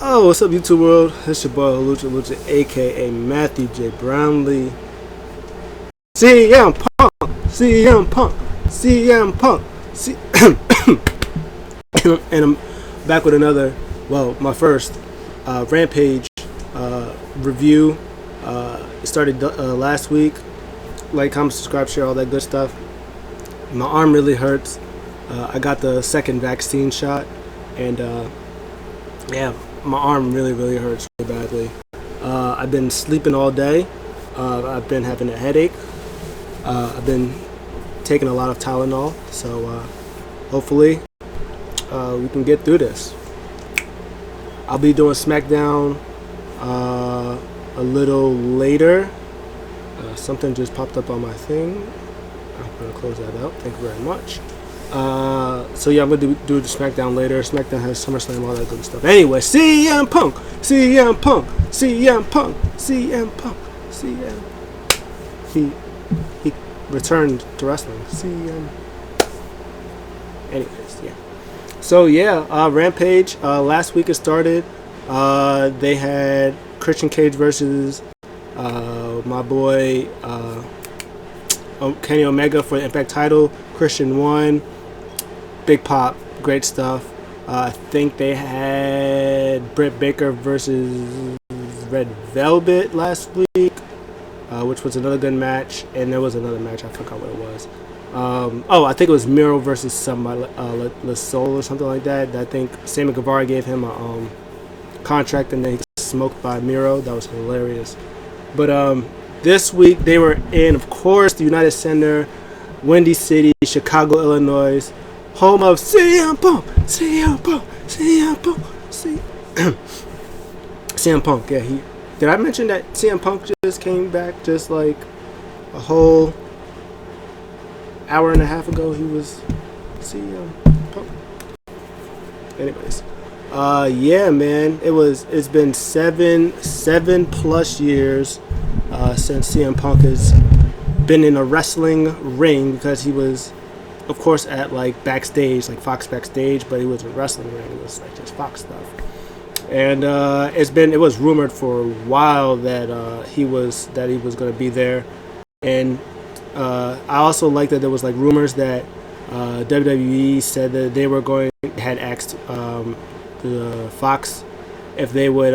Oh, what's up, YouTube world? It's your boy Lucha, aka Matthew J. Brownlee. CM Punk, CM Punk, CM Punk. And I'm back with another, my first Rampage review. It started last week. Like, comment, subscribe, share, all that good stuff. My arm really hurts. I got the second vaccine shot, and my arm really hurts really badly. I've been sleeping all day. I've been having a headache. I've been taking a lot of Tylenol, so hopefully we can get through this. I'll be doing SmackDown a little later. Something just popped up on my thing. I'm going to close that out. Thank you very much. So yeah, I'm going to do the SmackDown later. SmackDown has SummerSlam, all that good stuff. Anyway, CM Punk, CM Punk, CM Punk, CM Punk, CM. He returned to wrestling. CM. Anyways, yeah. So yeah, Rampage. Last week it started. They had Christian Cage versus my boy Kenny Omega for the Impact title. Christian won. Big pop, great stuff. I think they had Britt Baker versus Red Velvet last week, which was another good match. And there was another match, I forgot what it was. I think it was Miro versus somebody, La Soul or something like that. I think Sammy Guevara gave him a contract and then he got smoked by Miro. That was hilarious. But this week they were in, of course, the United Center, Windy City, Chicago, Illinois, home of CM Punk, CM Punk, CM Punk, CM Punk. Yeah, did I mention that CM Punk just came back just like a whole hour and a half ago? He was CM Punk. Anyways, yeah, man, it's been seven plus years since CM Punk has been in a wrestling ring, because he was, of course, at like backstage, like Fox backstage, but he was in a wrestling ring. It was like just Fox stuff. And it was rumored for a while that he was going to be there. And I also like that there was like rumors that WWE said that they had asked the Fox if they would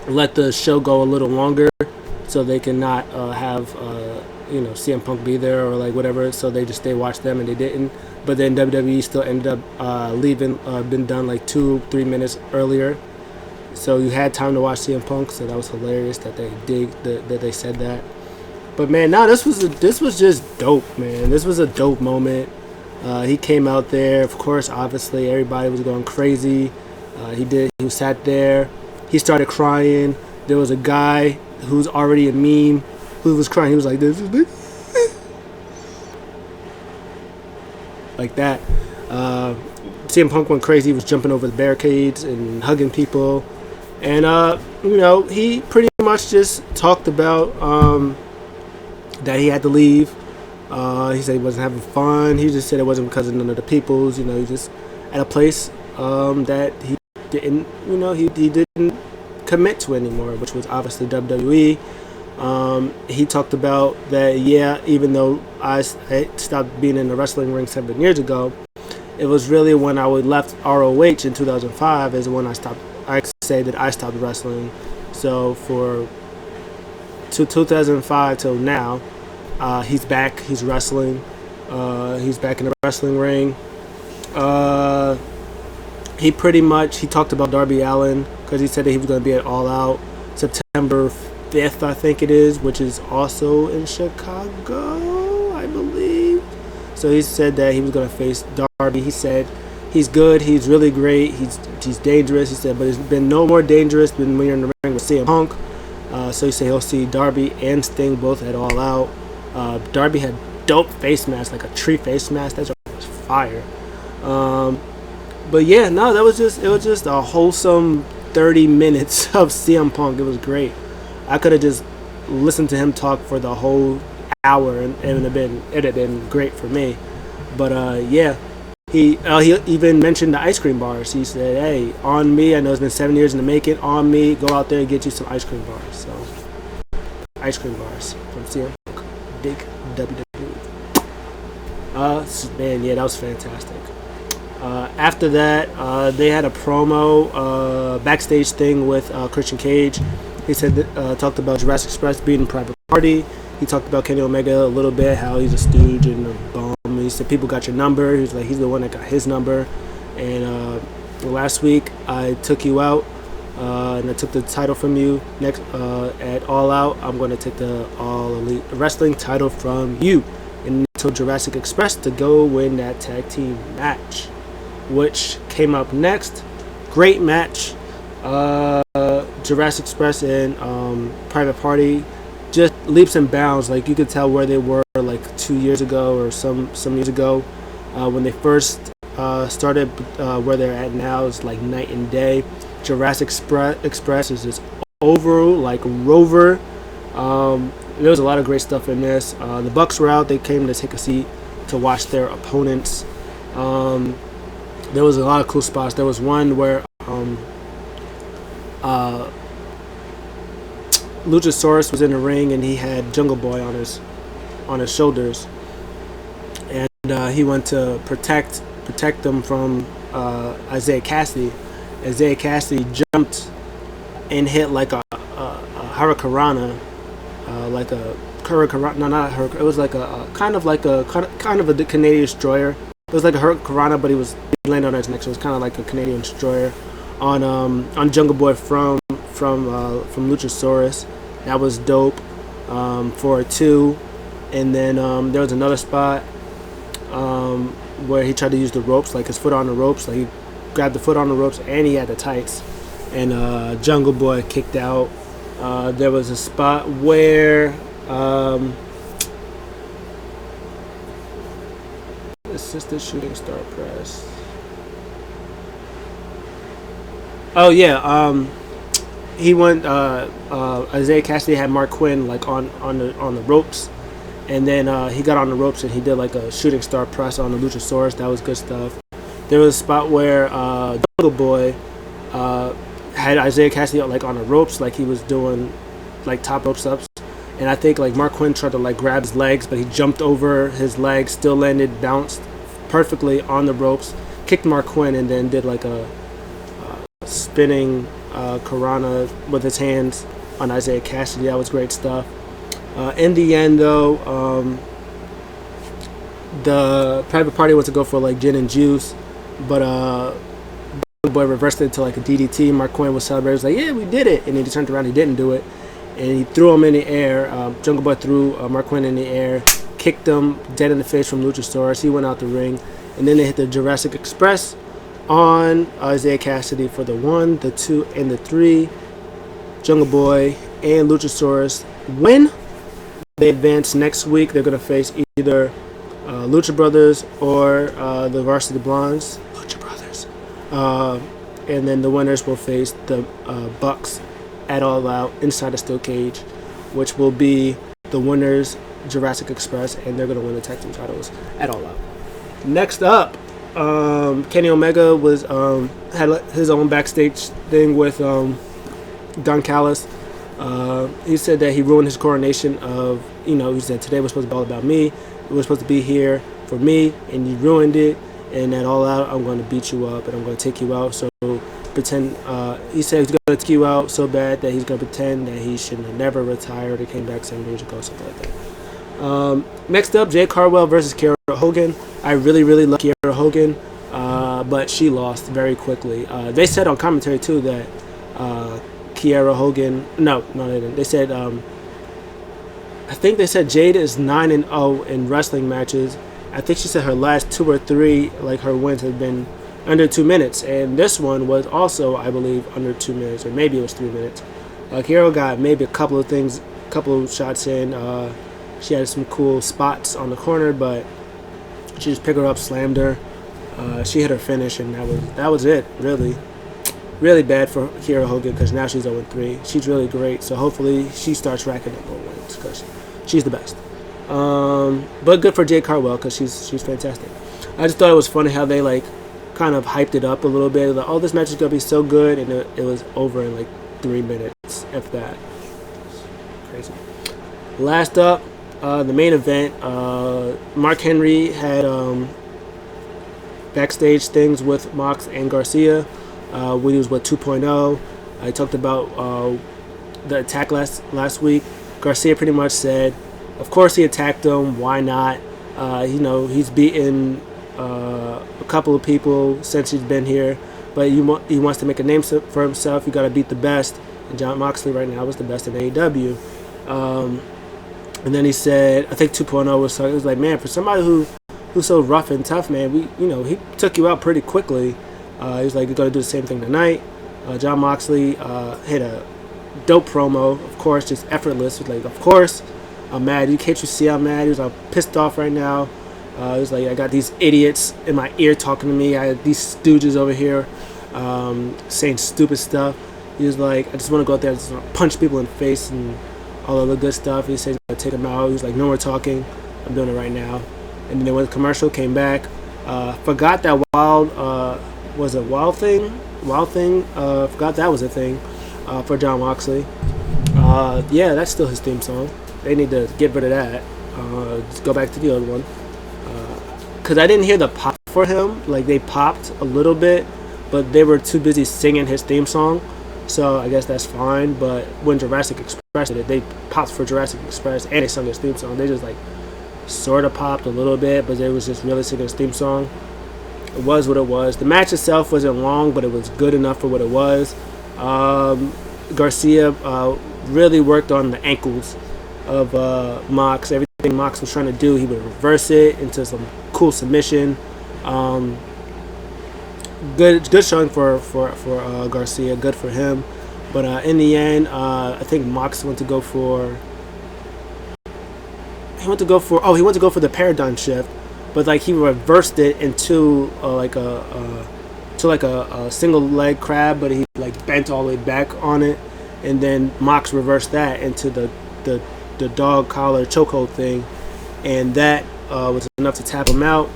let the show go a little longer, so they can not have CM Punk be there or like whatever. So they watched them, and they didn't. But then WWE still ended up leaving, been done like 2-3 minutes earlier. So you had time to watch CM Punk. So that was hilarious that they said that. But man, this was just dope, man. This was a dope moment. He came out there, of course. Obviously, everybody was going crazy. He sat there. He started crying. There was a guy who's already a meme who was crying. He was like this, like that. CM Punk went crazy. He was jumping over the barricades and hugging people, and he pretty much just talked about that he had to leave. He said he wasn't having fun. He just said it wasn't because of none of the peoples. He just at a place that he didn't, he didn't commit to anymore, which was obviously WWE. He talked about that, even though I stopped being in the wrestling ring 7 years ago, it was really when I left ROH in 2005 is when I stopped wrestling. So for 2005 till now, he's back. He's wrestling. He's back in the wrestling ring. He talked about Darby Allin, because he said that he was going to be at All Out September 5th, I think it is, which is also in Chicago, I believe. So he said that he was going to face Darby. He said he's good. He's really great. He's dangerous. He said, but it's been no more dangerous than when you're in the ring with CM Punk. So he said he'll see Darby and Sting both at All Out. Darby had dope face mask, like a tree face mask. That was fire. But yeah, no, it was just a wholesome 30 minutes of CM Punk. It was great. I could have just listened to him talk for the whole hour, and it would have been great for me. But yeah, He even mentioned the ice cream bars. He said, "Hey, on me. I know it's been 7 years in the making. On me, go out there and get you some ice cream bars." So, ice cream bars from CM Punk, big WWE. Man, yeah, that was fantastic. After that, they had a promo backstage thing with Christian Cage. He said talked about Jurassic Express being a private party. He talked about Kenny Omega a little bit, how he's a stooge and a bum. He said people got your number. He was like, he's the one that got his number. And last week I took you out, and I took the title from you. Next at All Out, I'm going to take the All Elite Wrestling title from you, and until Jurassic Express to go win that tag team match, which came up next. Great match. Jurassic Express and Private Party, just leaps and bounds. Like you could tell where they were like 2 years ago or some years ago when they first started. Where they're at now is like night and day. Jurassic Express is just over like Rover. There was a lot of great stuff in this. The Bucks were out. They came to take a seat to watch their opponents. There was a lot of cool spots. There was one where Luchasaurus was in the ring and he had Jungle Boy on his shoulders, and he went to protect them from Isaiah Cassidy. Isaiah Cassidy jumped and hit like a Hurricanrana, like a Hurricanrana. No, not a Hurricane. It was like a kind of a Canadian destroyer. It was like a Hurricanrana, but he landed on his neck, so it was kind of like a Canadian destroyer on Jungle Boy from Luchasaurus. That was dope for a 2. And then there was another spot where he tried to use the ropes, like his foot on the ropes. Like he grabbed the foot on the ropes and he had the tights. And Jungle Boy kicked out. There was a spot where assisted shooting star press. Oh yeah, he went. Isaiah Cassidy had Mark Quinn like on the ropes, and then he got on the ropes and he did like a shooting star press on the Luchasaurus. That was good stuff. There was a spot where Jungle Boy had Isaiah Cassidy like on the ropes, like he was doing like top ropes ups, and I think like Mark Quinn tried to like grab his legs, but he jumped over his legs, still landed, bounced perfectly on the ropes, kicked Mark Quinn, and then did like a spinning Karana with his hands on Isaiah Cassidy. That was great stuff. In the end, though, the Private Party went to go for like gin and juice, but Boy reversed it to like a DDT. Mark Quinn was celebrating. He was like, "Yeah, we did it!" And he turned around, he didn't do it, and he threw him in the air. Jungle Boy threw Mark Quinn in the air, kicked him dead in the face from Luchasaurus. He went out the ring, and then they hit the Jurassic Express on Isaiah Cassidy for the 1, the 2, and the 3. Jungle Boy and Luchasaurus win. They advance next week. They're going to face either Lucha Brothers or the Varsity Blondes. Lucha Brothers. And then the winners will face the Bucks at All Out inside a steel cage, which will be the winners, Jurassic Express, and they're going to win the tag team titles at All Out. Next up, Kenny Omega was had his own backstage thing with Don Callis. He said that he ruined his coronation of, he said today was supposed to be all about me. It was supposed to be here for me, and you ruined it. And at All Out, I'm going to beat you up and I'm going to take you out. So pretend, he said he's going to take you out so bad that he's going to pretend that he should have never retired or came back 7 years ago, something like that. Next up, Jade Carwell versus Kiera Hogan. I really, really love Kiera Hogan, but she lost very quickly. They said on commentary, too, that Kiera Hogan... No, they didn't. They said... I think they said Jade is 9-0 in wrestling matches. I think she said her last 2 or 3, like her wins have been under 2 minutes. And this one was also, I believe, under 2 minutes, or maybe it was 3 minutes. Kiera got maybe a couple of shots in. She had some cool spots on the corner, but she just picked her up, slammed her. She hit her finish, and that was it, really. Really bad for Kiera Hogan because now she's 0-3. She's really great, so hopefully she starts racking up more wins because she's the best. But good for Jade Carwell because she's fantastic. I just thought it was funny how they like kind of hyped it up a little bit. Like, oh, this match is gonna be so good, and it was over in like 3 minutes, if that. Crazy. Last up, the main event. Mark Henry had backstage things with Mox and Garcia. When he was with 2.0, I talked about the attack last week. Garcia pretty much said, of course he attacked him. Why not? He's beaten a couple of people since he's been here, but he wants to make a name for himself. You got to beat the best, and Jon Moxley right now is the best in AEW. And then he said, I think 2.0 was like, man, for somebody who's so rough and tough, man, he took you out pretty quickly. He's like, you're gonna do the same thing tonight. Jon Moxley hit a dope promo, of course, just effortless. He's like, of course, I'm mad. Can't you see I'm mad? He was like, pissed off right now. He was like, I got these idiots in my ear talking to me. I had these stooges over here saying stupid stuff. He was like, I just want to go out there and just punch people in the face and all of the good stuff. He said he's going to take them out. He was like, no more talking. I'm doing it right now. And then they went to commercial, came back. Forgot that Wild Thing? Forgot that was a thing for Jon Moxley. Yeah, that's still his theme song. They need to get rid of that. Just go back to the old one. Because I didn't hear the pop for him. Like, they popped a little bit, but they were too busy singing his theme song. So I guess that's fine. But when Jurassic Express did it, they popped for Jurassic Express and they sung his theme song. They just like sort of popped a little bit, but they was just really singing his theme song. It was what it was. The match itself wasn't long, but it was good enough for what it was. Garcia really worked on the ankles of Mox. Everything Mox was trying to do, he would reverse it into some cool submission. Good showing for Garcia. Good for him. But in the end, I think Mox went to go for the paradigm shift, but like he reversed it into a single leg crab, but he like bent all the way back on it, and then Mox reversed that into the dog collar chokehold thing, and that was enough to tap him out.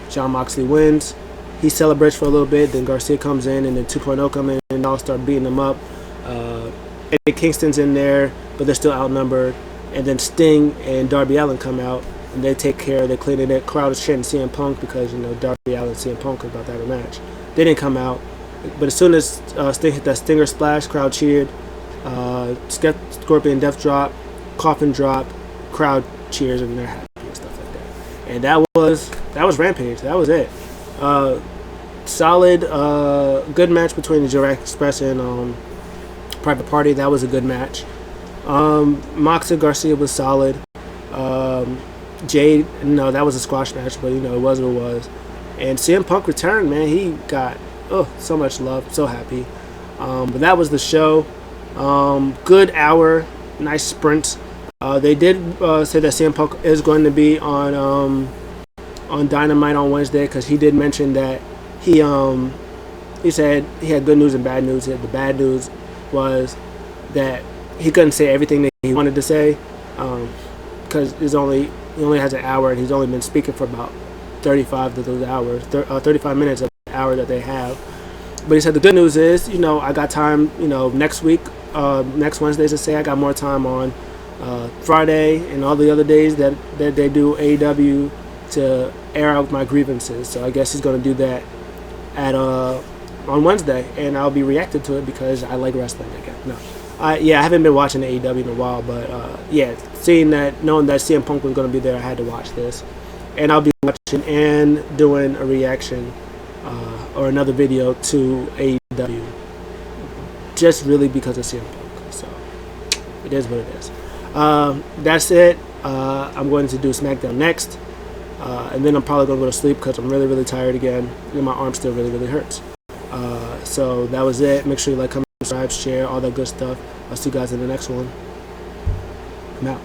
Jon Moxley wins. He celebrates for a little bit, then Garcia comes in, and then 2.0 come in, and all start beating him up. Eddie Kingston's in there, but they're still outnumbered. And then Sting and Darby Allin come out, and they take care. They clean it. The crowd is chanting CM Punk because Darby Allin and CM Punk are about to have a match. They didn't come out, but as soon as Sting hit that Stinger splash, crowd cheered. Scorpion Death Drop, Coffin Drop, crowd cheers, and they're happy and stuff like that. And that was Rampage. That was it. Solid, good match between the Jurassic Express and Private Party. That was a good match. Mox and Garcia was solid. Jade, no, that was a squash match, but it was what it was. And CM Punk returned, man. He got so much love. So happy. But that was the show. Good hour, nice sprint. They did say that CM Punk is going to be on Dynamite on Wednesday, because he did mention that he said he had good news and bad news. The bad news was that he couldn't say everything that he wanted to say, because he only has an hour, and he's only been speaking for about 35 of those hours, 35 minutes of the hour that they have. But he said the good news is, I got time, next week, next Wednesday, to say I got more time on Friday and all the other days that they do AEW to air out my grievances. So I guess he's going to do that on Wednesday, and I'll be reacting to it because I like wrestling again. No. I haven't been watching AEW in a while, but knowing that CM Punk was going to be there, I had to watch this. And I'll be watching and doing a reaction or another video to AEW, just really because of CM Punk. So it is what it is. That's it. I'm going to do SmackDown next, and then I'm probably going to go to sleep because I'm really, really tired again, and my arm still really, really hurts. So that was it. Make sure you like, comment, subscribe, share, all that good stuff. I'll see you guys in the next one. I'm out.